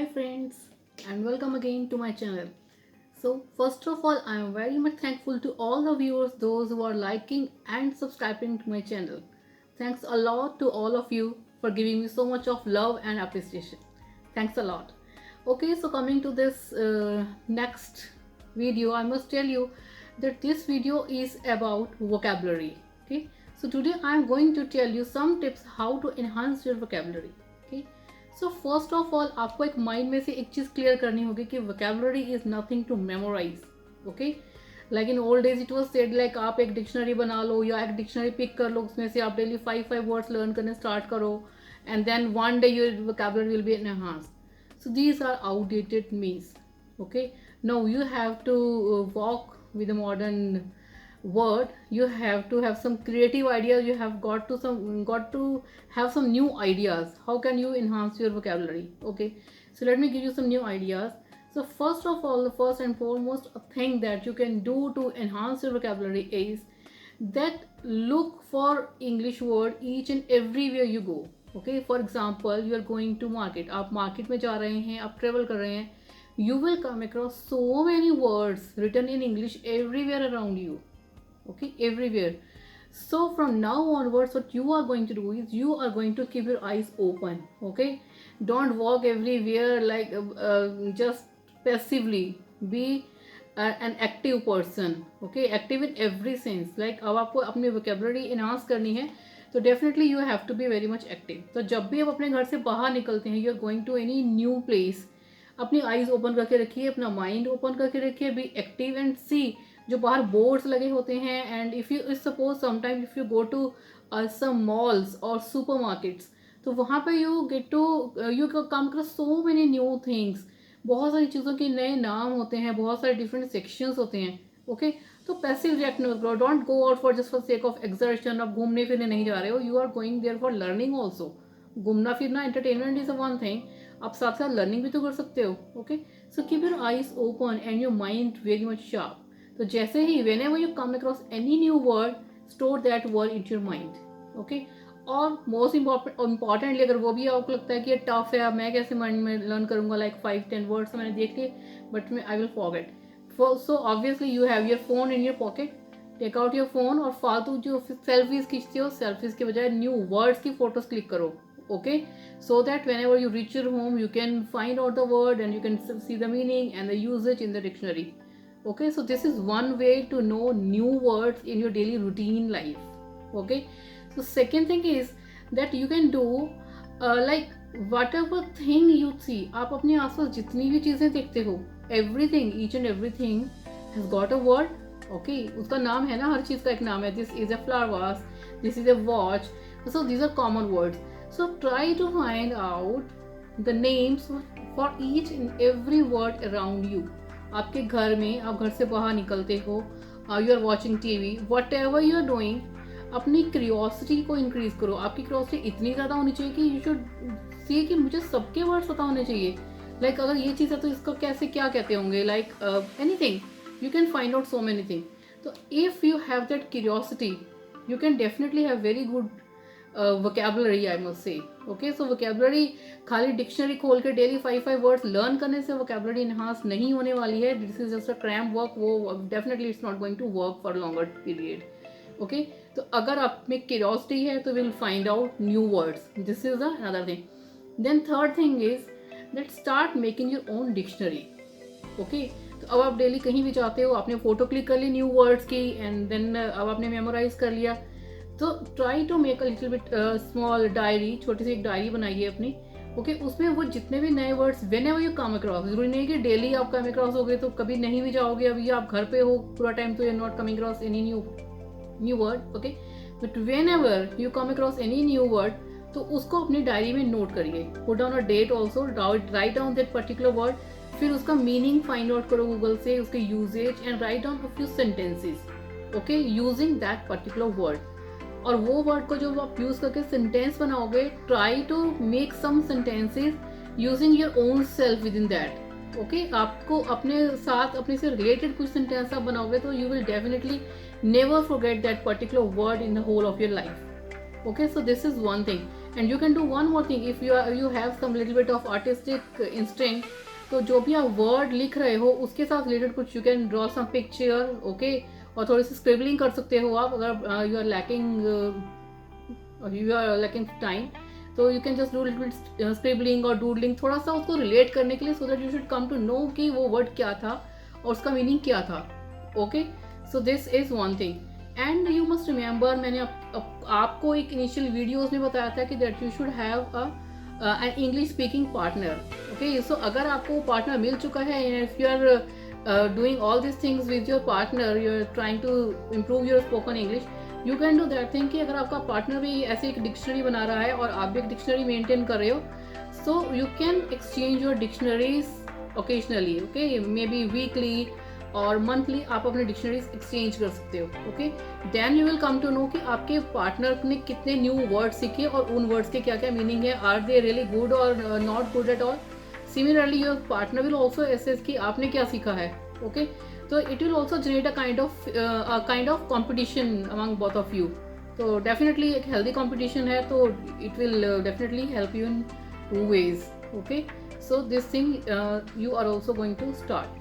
Hi friends, and welcome again to my channel. So first of all, I am very much thankful to all the viewers, those who are liking and subscribing to my channel. Thanks a lot to all of you for giving me so much of love and appreciation. Thanks a lot. Okay, so coming to this next video, I must tell you that this video is about vocabulary. Okay, so today I am going to tell you some tips how to enhance your vocabulary. Okay, so first of all आपको एक mind में से एक चीज़ clear करनी होगी कि vocabulary is nothing to memorise. Okay, like in old days it was said like आप एक डिक्शनरी बना लो या एक डिक्शनरी पिक कर लो, उसमें से आप डेली 5 वर्ड्स लर्न करने स्टार्ट करो and then one day your vocabulary will be enhance. So these are outdated means. Okay, no you have to walk with the modern word. You have to have some creative ideas. You have got to have some new ideas. How can you enhance your vocabulary? Okay, so let me give you some new ideas. So first of all, the first and foremost thing that you can do to enhance your vocabulary is that look for English word each and everywhere you go. Okay, for example, you are going to market. आप market में जा रहे हैं, आप travel कर रहे हैं. You will come across so many words written in English everywhere around you. Okay, everywhere. So from now onwards, what you are going to do is you are going to keep your eyes open. Okay, don't walk everywhere like just passively. Be an active person. Okay, active in every sense. Like अब आपको अपनी vocabulary enhance करनी है तो definitely you have to be very much active. तो जब भी आप अपने घर से बाहर निकलते हैं, you are going to any new place, अपनी आईज ओपन करके रखिए, अपना माइंड ओपन करके रखिए, बी एक्टिव एंड सी जो बाहर बोर्ड्स लगे होते हैं. And if you suppose sometime if you go to some malls और सुपर मार्केट्स, तो वहाँ पे you get to you come कर सो मेनी न्यू थिंग्स. बहुत सारी चीज़ों के नए नाम होते हैं, बहुत सारे डिफरेंट सेक्शंस होते हैं. ओके, तो पैसिव रिएक्ट न करो. Don't go out for just for sake of exertion. आप घूमने फिरने नहीं जा रहे हो, you are going there for learning also. घूमना फिरना entertainment is a one thing, आप साथ साथ लर्निंग भी तो कर सकते हो. Okay, so keep your eyes open and your mind very much sharp. तो जैसे ही whenever you come across any new word, store that word in your mind. Okay, और मोस्ट इम्पॉर्टेंटली अगर वो भी आपको लगता है कि ये टफ है, मैं कैसे माइंड में लर्न करूंगा, लाइक 5-10 वर्ड्स मैंने देख लिए बट मैं I will forget. So obviously you have your phone in your pocket. Take out your phone और फालतू जो सेल्फीज खींचते हो, सेल्फीज के बजाय न्यू वर्ड्स की फोटोज क्लिक करो. Okay, so that whenever you reach your home you can find out the word and you can see the meaning and the usage in the dictionary. Okay, so this is one way to know new words in your daily routine life. Okay, so second thing is that you can do like whatever thing you see. आप अपने आसपास जितनी भी चीज़ें देखते हो, everything, each and everything has got a word. Okay, उसका नाम है ना, हर चीज़ का एक नाम है. This is a flower vase, this is a watch. So these are common words. So try to find out the names for each and every word around you. आपके घर में, आप घर से बाहर निकलते हो, you are watching TV, whatever you are doing, अपनी क्यूरियोसिटी को इंक्रीज करो. आपकी क्यूरियोसिटी इतनी ज़्यादा होनी चाहिए कि यू शुड सी कि मुझे सबके वर्ड्स पता होने चाहिए. लाइक अगर ये चीज़ है तो इसको कैसे क्या कहते होंगे, like anything you can find out so many thing. तो if you have that curiosity you can definitely have very good vocabulary, I must say. Okay, so vocabulary खाली डिक्शनरी खोल के डेली 5 वर्ड्स लर्न करने से vocabulary enhance नहीं होने वाली है. This is just a cram work. वो definitely it's not going to work for longer period. Okay, तो अगर आप में क्यूरियोसिटी है तो will find out new words. This is another thing. Then third thing is that start making your own dictionary. Okay, तो अब आप daily कहीं भी जाते हो, आपने फोटो क्लिक कर ली न्यू वर्ड्स की एंड देन अब आपने मेमोराइज कर लिया. तो try to make a little bit small diary. छोटी सी एक डायरी बनाइए अपनी. ओके, उसमें वो जितने भी नए words when ever you come across, जरूरी नहीं कि डेली आप कम अक्रॉस हो गए तो कभी नहीं भी जाओगे. अभी आप घर पे हो पूरा टाइम तो you are not coming across any new word. Okay, but whenever you come across any new word तो उसको अपनी डायरी में नोट करिए. Put down a date also, write down that particular word. फिर उसका meaning find out करो Google से, उसके usages and write down a few sentences. Okay, using that particular word. और वो वर्ड को जो आप यूज करके सेंटेंस बनाओगे, try to make some sentences using your own self within that. Okay, आपको अपने साथ अपने से रिलेटेड कुछ सेंटेंस आप बनाओगे तो you will definitely never forget that particular word in the whole of your life. Okay, so this is one thing, and you can do one more thing. If you have some little bit of artistic instinct, तो जो भी आप word लिख रहे हो उसके साथ related कुछ you can draw some picture, okay, और थोड़ी सी स्क्रिबलिंग कर सकते हो आप अगर यू आर लैकिंग टाइम, तो you can just do little bit scribbling और डूडलिंग थोड़ा सा उसको रिलेट करने के लिए, so that you should come to know कि वो वर्ड क्या था और उसका मीनिंग क्या था. Okay, so this is one thing. And you must remember, मैंने आपको एक इनिशियल वीडियोस में बताया था कि that you should have an English speaking partner. Okay, so अगर आपको पार्टनर मिल चुका है, if you are doing all this things with your partner, you are trying to improve your spoken English, you can do that thing कि अगर आपका partner भी ऐसे एक डिक्शनरी बना रहा है और आप भी एक डिक्शनरी मेंटेन कर रहे हो, so you can exchange your dictionaries occasionally. Okay, maybe weekly और मंथली आप अपने डिक्शनरीज एक्सचेंज कर सकते हो. Okay, then you will come to know कि आपके पार्टनर ने कितने न्यू वर्ड्स सीखे और उन वर्ड्स के क्या क्या मीनिंग है, आर दे रियली गुड और not good at all. Similarly your partner will also assess कि आपने क्या सीखा है. ओके, तो it will also generate a kind of competition among both of you. तो डेफिनेटली एक हेल्दी कॉम्पिटिशन है, तो it will definitely help you in two ways. Okay, so this thing you are also going to start.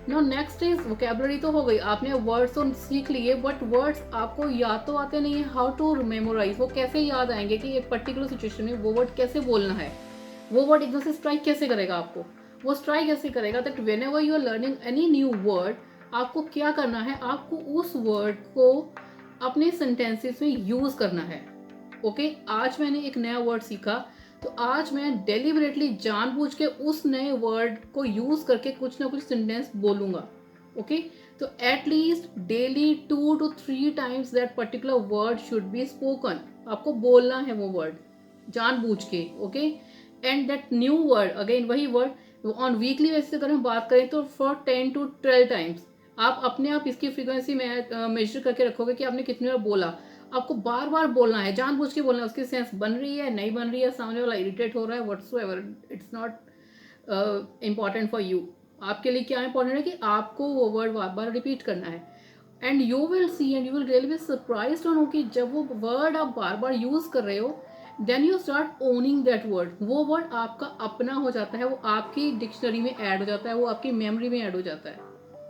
Now next is vocabulary. तो हो गई, आपने words तो सीख लिए, बट वर्ड्स आपको याद तो आते नहीं है. हाउ टू मेमोराइज, वो कैसे याद आएंगे कि एक पर्टिकुलर सिचुएशन में वो वर्ड कैसे बोलना है, वो वर्ड एकदम से स्ट्राइक कैसे करेगा आपको, वो स्ट्राइक कैसे करेगा. That whenever you are learning any new word, आपको क्या करना है, आपको उस वर्ड को अपने सेंटेंसेस में यूज करना है. ओके, आज मैंने एक नया वर्ड सीखा, तो आज मैं डेलिबरेटली जानबूझ के उस नए वर्ड को यूज करके कुछ ना कुछ सेंटेंस बोलूंगा. ओके, तो at least daily 2 to 3 times that particular word should be spoken. आपको बोलना है वो वर्ड जानबूझ के. Okay, and that new word, again वही वर्ड ऑन वीकली बेसिस अगर हम बात करें तो फॉर 10 to 12 टाइम्स आप अपने आप इसकी फ्रीक्वेंसी में मेजर करके रखोगे कि आपने कितनी बार बोला. आपको बार बार बोलना है, जानबूझ के बोलना है. उसकी सेंस बन रही है, नहीं बन रही है, सामने वाला इरिटेट हो रहा है, whatsoever, it's not important for you. आपके लिए क्या इंपॉर्टेंट है कि आपको वो वर्ड बार बार रिपीट करना है. And you will see and you will really be surprised to know कि जब वो वर्ड आप बार बार यूज कर रहे हो, then you start owning that word. वो वर्ड आपका अपना हो जाता है, वो आपकी डिक्शनरी में ऐड हो जाता है, वो आपकी मेमोरी में ऐड हो जाता है.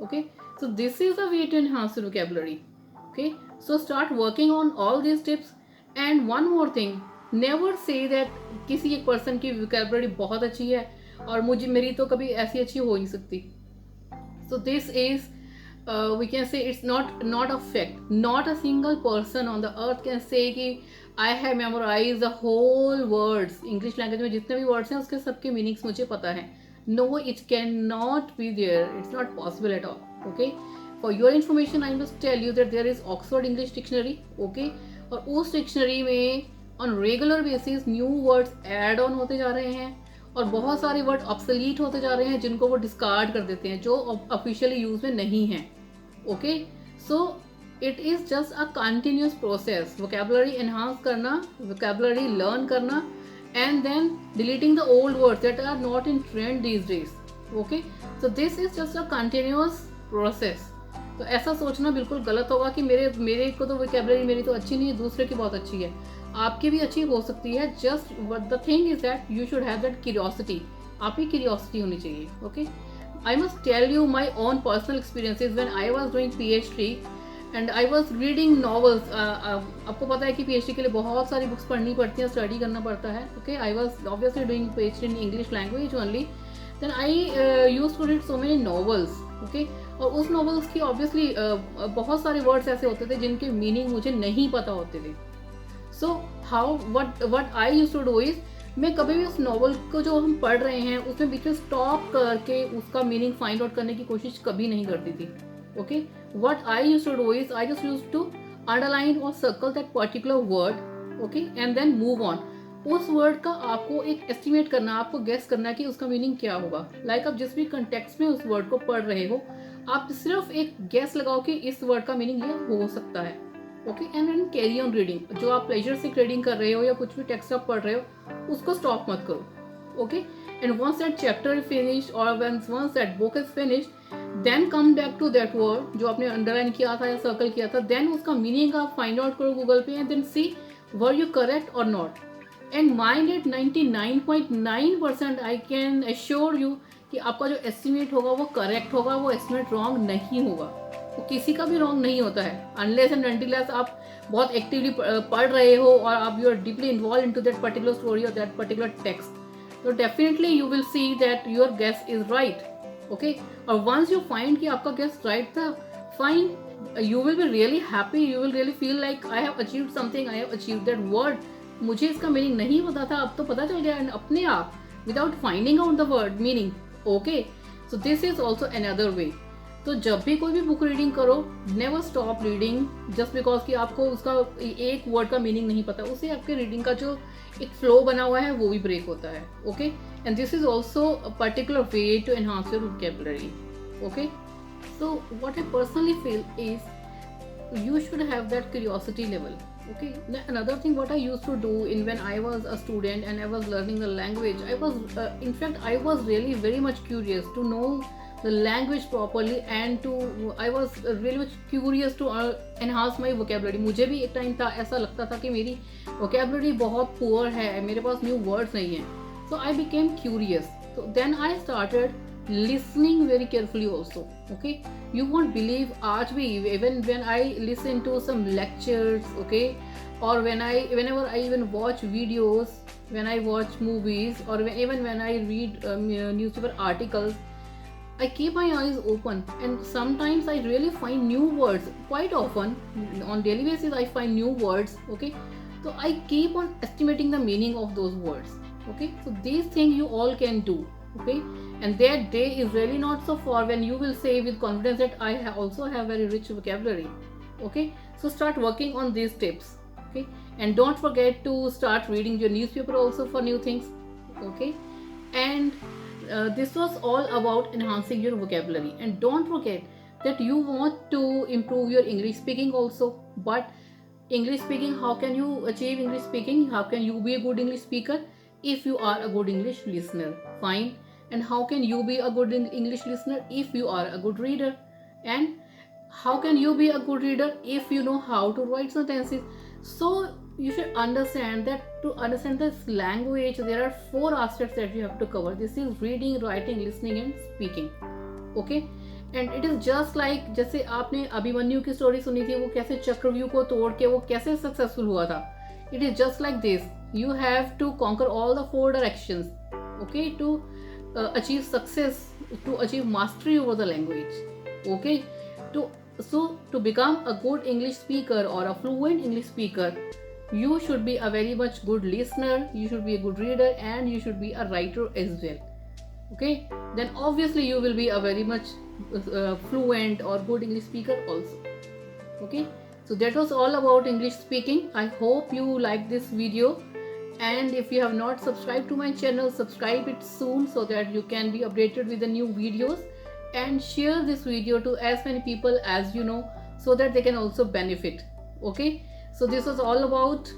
Okay, so this is a way to enhance your vocabulary. Okay, so start working on all these tips. And one more thing, never say that किसी एक पर्सन की vocabulary बहुत अच्छी है और मेरी तो कभी ऐसी अच्छी हो नहीं सकती. So this is we can say it's not a fact. Not a single person on the earth can say कि I have memorized the whole words. English language में जितने भी words हैं उसके सबके meanings मुझे पता है. No, it cannot be there. It's not possible at all. Okay. For your information, I must tell you that there is Oxford English Dictionary, okay, और उस डिक्शनरी में on regular basis new words add on होते जा रहे हैं और बहुत सारे वर्ड obsolete होते जा रहे हैं जिनको वो डिस्कार्ड कर देते हैं, जो ऑफिशियली यूज में नहीं है. Okay, so it is just a continuous process. Vocabulary enhance करना, वोकैबुलरी लर्न करना, and then deleting the old words that are not in trend these days. Okay, so this is just a continuous process. तो ऐसा सोचना बिल्कुल गलत होगा कि मेरे को तो वोकैबुलरी मेरी तो अच्छी नहीं है, दूसरे की बहुत अच्छी है. आपकी भी अच्छी हो सकती है. Just the thing is that you should have that curiosity. आप ही क्यूरियोसिटी होनी चाहिए. Okay, I must tell you my own personal experiences when I was doing PhD and I was reading novels. आपको पता है कि PhD के लिए बहुत सारी बुक्स पढ़नी पड़ती हैं, स्टडी करना पड़ता है. Okay, I was obviously doing PhD in English language only. Then I used to read so many novels. Okay, और उस नॉवेल्स की ऑब्वियसली बहुत सारे वर्ड्स ऐसे होते थे जिनके मीनिंग मुझे नहीं पता होते थे. So how what I use to do is, मैं कभी भी उस नॉवल को जो हम पढ़ रहे हैं उसमें बीच में स्टॉप करके उसका मीनिंग फाइंड आउट करने की कोशिश कभी नहीं करती थी. Okay, what I use to do is I just use to underline और circle that particular word. Okay, and then move on. उस वर्ड का आपको एक एस्टिमेट करना, आपको गेस करना है कि उसका मीनिंग क्या होगा. लाइक आप जिस भी कंटेक्स्ट में उस वर्ड को पढ़ रहे हो, आप सिर्फ एक गेस लगाओ कि इस वर्ड का मीनिंग ये हो सकता है. Okay, and then carry on reading. जो आप प्लेजर से रीडिंग कर रहे हो या कुछ भी टेक्स्ट आप पढ़ रहे हो उसको स्टॉप मत करो. Okay, and once that chapter is finished और once that book is finished, then come back to that word जो आपने अंडरलाइन किया था या सर्कल किया था. देन उसका मीनिंग आप फाइंड आउट करो गूगल पे and then see were you correct or not? And mine at 99.9% I can assure you कि आपका जो एस्टिमेट होगा वो करेक्ट होगा, वो एस्टिमेट रॉन्ग नहीं होगा, वो किसी का भी रॉन्ग नहीं होता है, अनलेस एंड अनटिल आप बहुत एक्टिवली पढ़ रहे हो और आप you are deeply involve into that particular story और दैट पर्टिकुलर टेक्स्ट, तो definitely you will see that your guess is right. Okay, और वंस यू फाइंड कि आपका गेस राइट था, fine, you will be really happy, you will really feel like I have achieved something, I have achieved that word. मुझे इसका meaning नहीं पता था, अब तो पता चल गया अपने आप, without finding out the word meaning. Okay, so this is also another way. तो जब भी कोई भी बुक रीडिंग करो, never stop reading just because कि आपको उसका एक वर्ड का मीनिंग नहीं पता, उससे आपके रीडिंग का जो एक फ्लो बना हुआ है वो भी ब्रेक होता है. Okay, and this is also a particular way to enhance your vocabulary. Okay, so what I personally feel is you should have that curiosity level. Okay, another thing what I used to do in when I was a student and I was learning the language, I was in fact I was really very much curious to know the language properly and I was really much curious to enhance my vocabulary. मुझे भी एक time था ऐसा लगता था कि मेरी vocabulary बहुत poor है, मेरे पास new words नहीं है. So I became curious. So then I started listening very carefully also. Okay, you won't believe आज भी even when I listen to some lectures, okay, or whenever I even watch videos, when I watch movies, or even when I read newspaper articles, I keep my eyes open and sometimes I really find new words. Quite often on daily basis I find new words. Okay, so I keep on estimating the meaning of those words. Okay, so these things you all can do. Okay, and that day is really not so far when you will say with confidence that I also have very rich vocabulary. Okay, so start working on these tips. Okay, and don't forget to start reading your newspaper also for new things. Okay, and this was all about enhancing your vocabulary. And don't forget that you want to improve your English speaking also. But English speaking, how can you achieve English speaking? How can you be a good English speaker? If you are a good English listener, fine. And how can you be a good English listener if you are a good reader? And how can you be a good reader if you know how to write sentences? So you should understand that to understand this language, there are 4 aspects that you have to cover. This is reading, writing, listening and speaking. Okay, and it is just like जैसे आपने अभिमन्यु की story सुनी थी, वो कैसे चक्रव्यूह को तोड़ के वो कैसे सक्सेसफुल हुआ था. It is just like this. You have to conquer all the 4 directions, okay, to achieve success, to achieve mastery over the language. Okay, to become a good English speaker or a fluent English speaker, you should be a very much good listener, you should be a good reader and you should be a writer as well. Okay, then obviously you will be a very much fluent or good English speaker also. Okay, so that was all about English speaking. I hope you like this video, and if you have not subscribed to my channel, subscribe it soon so that you can be updated with the new videos, and share this video to as many people as you know so that they can also benefit. Okay, so this was all about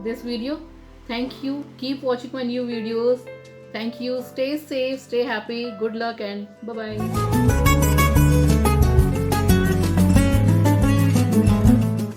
this video. Thank you, keep watching my new videos. Thank you, stay safe, stay happy, good luck and bye bye.